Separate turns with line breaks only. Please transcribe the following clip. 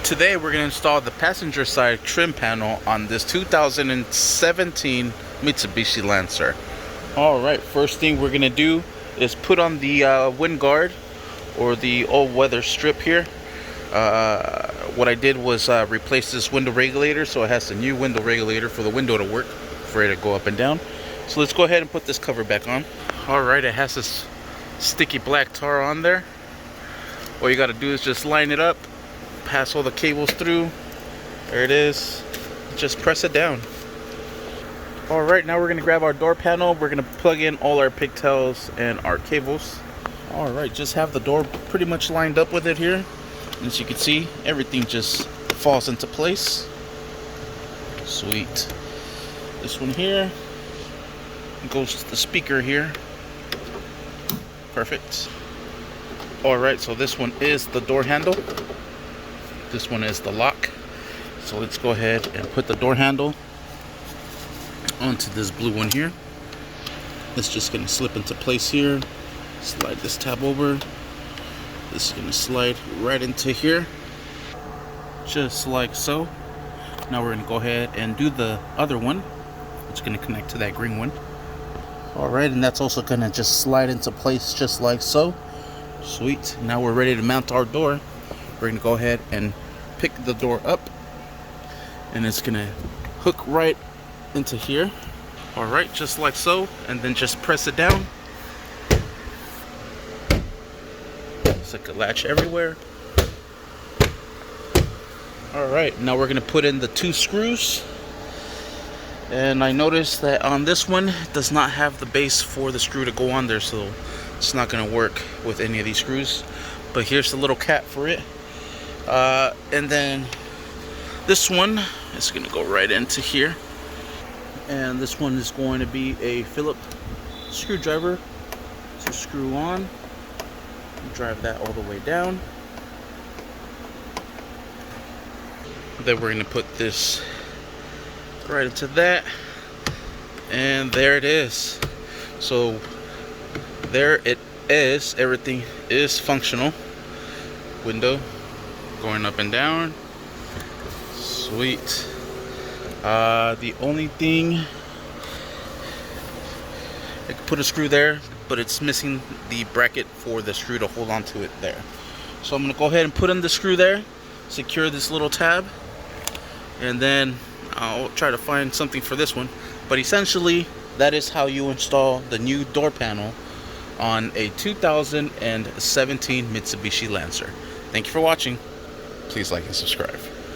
Today we're going to install the passenger side trim panel on this 2017 Mitsubishi Lancer. Alright, first thing we're going to do is put on the wind guard or the all-weather strip here. What I did was replace this window regulator, so it has a new window regulator for the window to work, for it to go up and down. So let's go ahead and put this cover back on. Alright, it has this sticky black tar on there. All you got to do is just line it up, pass all the cables through. There it is. Just press it down. Alright, now we're going to grab our door panel. We're going to plug in all our pigtails and our cables. Alright, just have the door pretty much lined up with it here. As you can see, everything just falls into place. Sweet. This one here goes to the speaker here. Perfect. Alright, so this one is the door handle. This one is the lock. So let's go ahead and put the door handle onto this blue one here. It's just going to slip into place here. Slide this tab over. This is going to slide right into here, just like so. Now we're going to go ahead and do the other one. It's going to connect to that green one. Alright, and that's also going to just slide into place just like so. Sweet. Now we're ready to mount our door. We're going to go ahead and pick the door up, and it's going to hook right into here. Alright, just like so, and then just press it down. It's like a latch everywhere. Alright, now we're going to put in the 2 screws. And I noticed that on this one, it does not have the base for the screw to go on there, so it's not going to work with any of these screws. But here's the little cap for it. And then this one is going to go right into here. And this one is going to be a Phillips screwdriver to screw on. Drive that all the way down. Then we're going to put this right into that, and there it is. So there it is. Everything is functional. Window going up and down. Sweet. The only thing, I could put a screw there, but it's missing the bracket for the screw to hold on to it there. So I'm going to go ahead and put in the screw there, secure this little tab, and then I'll try to find something for this one. But essentially, that is how you install the new door panel on a 2017 Mitsubishi Lancer. Thank you for watching. Please like and subscribe.